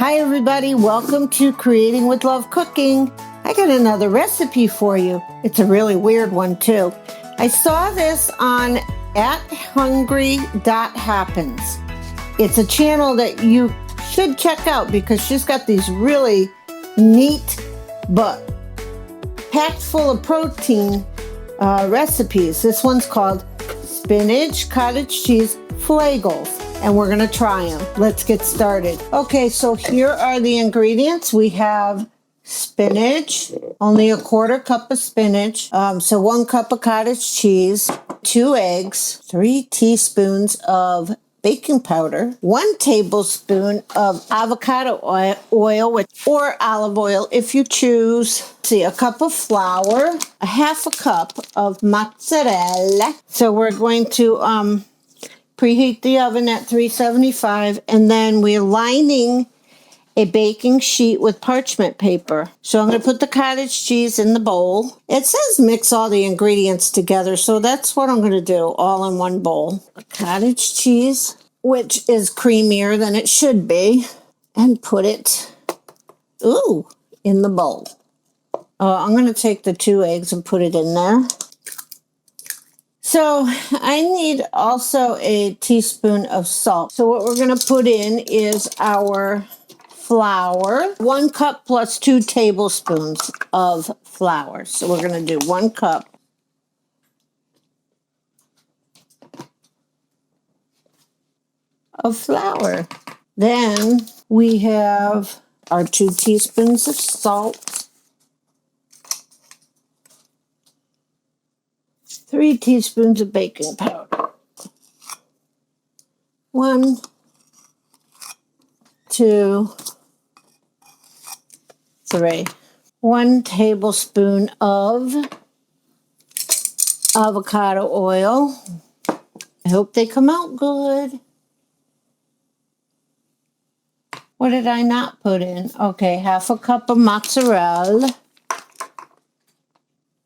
Hi everybody, welcome to Creating with Love Cooking. I got another recipe for you. It's a really weird one too. I saw this on @hungry.happens. It's a channel that you should check out because she's got these really neat but packed full of protein recipes. This one's called Spinach Cottage Cheese Bagels, and we're gonna try them. Let's get started. Okay, so here are the ingredients. We have spinach, only a quarter cup of spinach, so 1 cup of cottage cheese, 2 eggs, 3 teaspoons of baking powder, 1 tablespoon of avocado oil or olive oil if you choose. See, a cup of flour, a half a cup of mozzarella. So we're going to preheat the oven at 375, and then we're lining a baking sheet with parchment paper. So I'm going to put the cottage cheese in the bowl. It says mix all the ingredients together, so that's what I'm going to do, all in one bowl. Cottage cheese, which is creamier than it should be, and put it, in the bowl. I'm going to take the 2 eggs and put it in there. So I need also a teaspoon of salt. So what we're going to put in is our flour, 1 cup plus 2 tablespoons of flour. So we're going to do 1 cup. Of flour. Then we have our 2 teaspoons of salt, 3 teaspoons of baking powder, 1, 2, 3, 1 tablespoon of avocado oil. I hope they come out good. What did I not put in? Okay, half a cup of mozzarella.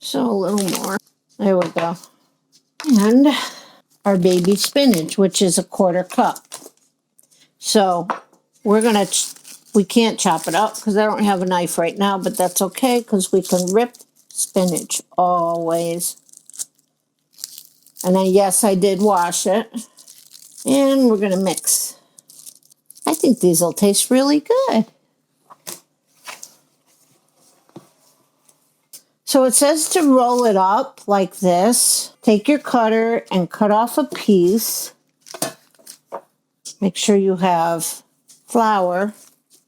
So a little more. There we go. And our baby spinach, which is a quarter cup. So we can't chop it up because I don't have a knife right now, but that's okay because we can rip spinach always. And then, yes, I did wash it. And we're going to mix. I think these will taste really good. So it says to roll it up like this. Take your cutter and cut off a piece. Make sure you have flour.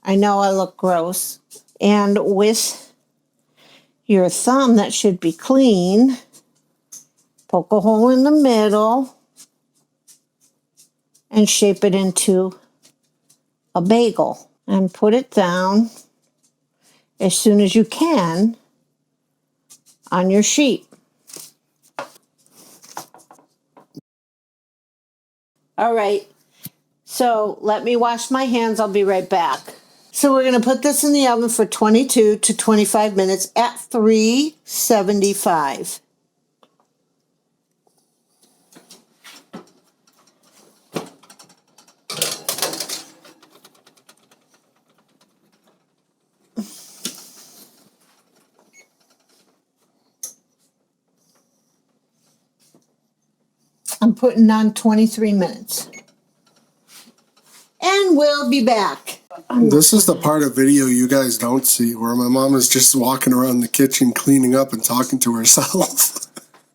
I know I look gross. And with your thumb that should be clean, poke a hole in the middle and shape it into a bagel. And put it down as soon as you can on your sheet. All right, so let me wash my hands. I'll be right back. So we're going to put this in the oven for 22 to 25 minutes at 375. I'm putting on 23 minutes. And we'll be back. This is the part of video you guys don't see, where my mom is just walking around the kitchen cleaning up and talking to herself.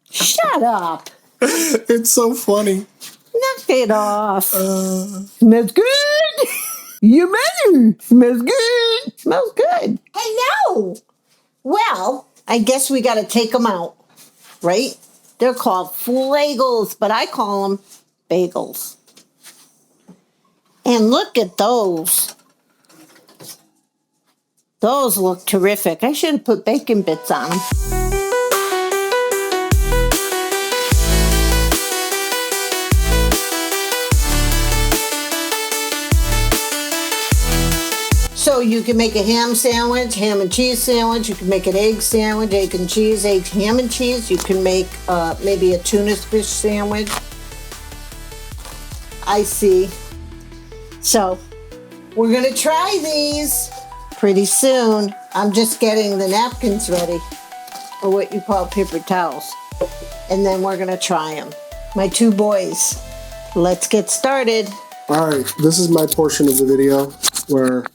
Shut up. It's so funny. Knock it off. Smells good. You better. Smells good. Smells good. Hello. Well, I guess we got to take them out, right? They're called bagels, but I call them bagels. And look at those. Those look terrific. I should have put bacon bits on them. So you can make a ham sandwich, ham and cheese sandwich. You can make an egg sandwich, egg and cheese, egg, ham and cheese. You can make maybe a tuna fish sandwich. I see. So We're going to try these pretty soon. I'm just getting the napkins ready, or what you call paper towels. And then we're going to try them. My two boys. Let's get started. All right, this is my portion of the video where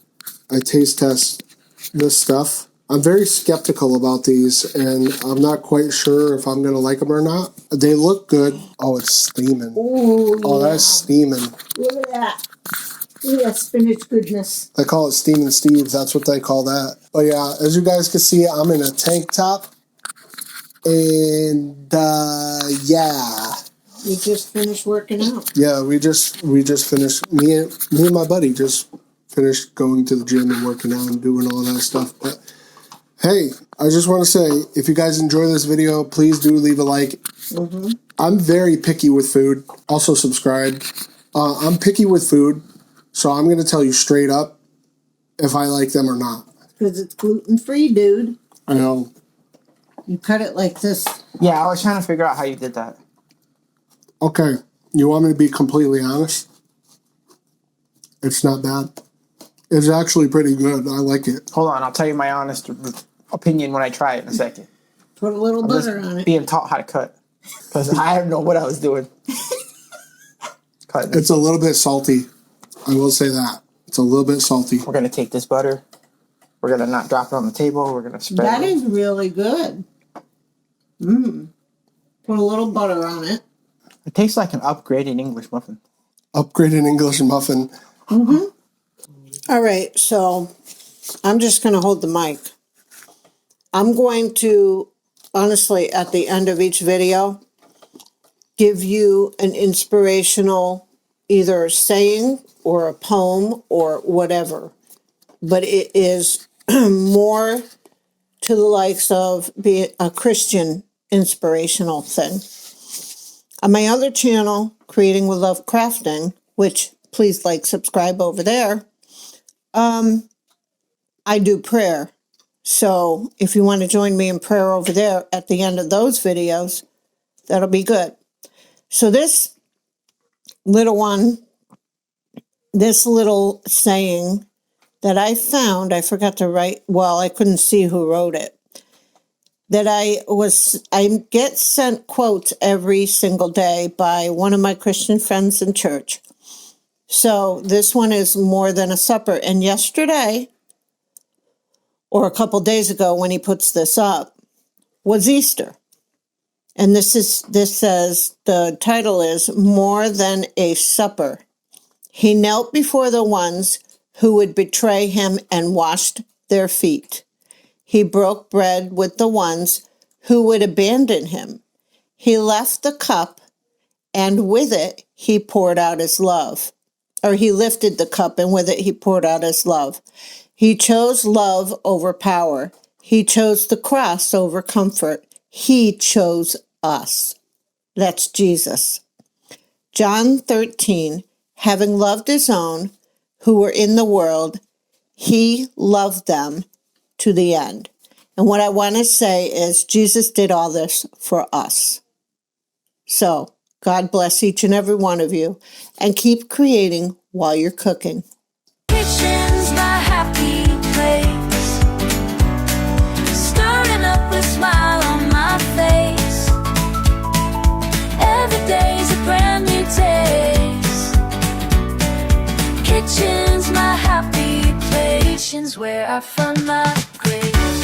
I taste test this stuff. I'm very skeptical about these, and I'm not quite sure if I'm going to like them or not. They look good. Oh, it's steaming. Ooh, Oh, yeah. that's steaming. Look at that. Look at that spinach goodness. They call it Steamin' Steve's. That's what they call that. But yeah, as you guys can see, I'm in a tank top. And yeah. You just finished working out. Yeah, we just finished. Me and my buddy just finished going to the gym and working out and doing all that stuff. But hey, I just want to say, if you guys enjoy this video, please do leave a like. Mm-hmm. I'm very picky with food. Also subscribe. I'm picky with food, so I'm going to tell you straight up if I like them or not. Because it's gluten-free, dude. I know. You cut it like this. Yeah, I was trying to figure out how you did that. Okay, you want me to be completely honest? It's not bad. It's actually pretty good. I like it. Hold on, I'll tell you my honest opinion when I try it in a second. Put a little butter on it. Being taught how to cut. Because I don't know what I was doing. It's a little bit salty. I will say that. It's a little bit salty. We're going to take this butter. We're going to not drop it on the table. We're going to spread it. That is really good. Mmm. Put a little butter on it. It tastes like an upgraded English muffin. Upgraded English muffin. Mm-hmm. All right, so I'm just going to hold the mic. I'm going to, honestly, at the end of each video, give you an inspirational either saying or a poem or whatever. But it is more to the likes of being a Christian inspirational thing. On my other channel, Creating with Love Crafting, which please like, subscribe over there, I do prayer. So if you want to join me in prayer over there at the end of those videos, that'll be good. So this little saying that I found, I forgot to write, well, I couldn't see who wrote it, that I get sent quotes every single day by one of my Christian friends in church. So this one is more than a supper. And yesterday, or a couple days ago when he puts this up, was Easter. And this says, the title is More Than a Supper. He knelt before the ones who would betray him and washed their feet. He broke bread with the ones who would abandon him. He left the cup, and with it he poured out his love. Or he lifted the cup, and with it he poured out his love. He chose love over power. He chose the cross over comfort. He chose us. That's Jesus. John 13, having loved his own who were in the world, he loved them to the end. And what I want to say is Jesus did all this for us. So God bless each and every one of you, and keep creating while you're cooking. Kitchen's my happy place, stirring up a smile on my face. Every day's a brand new taste. Kitchen's my happy place, where I find my grace.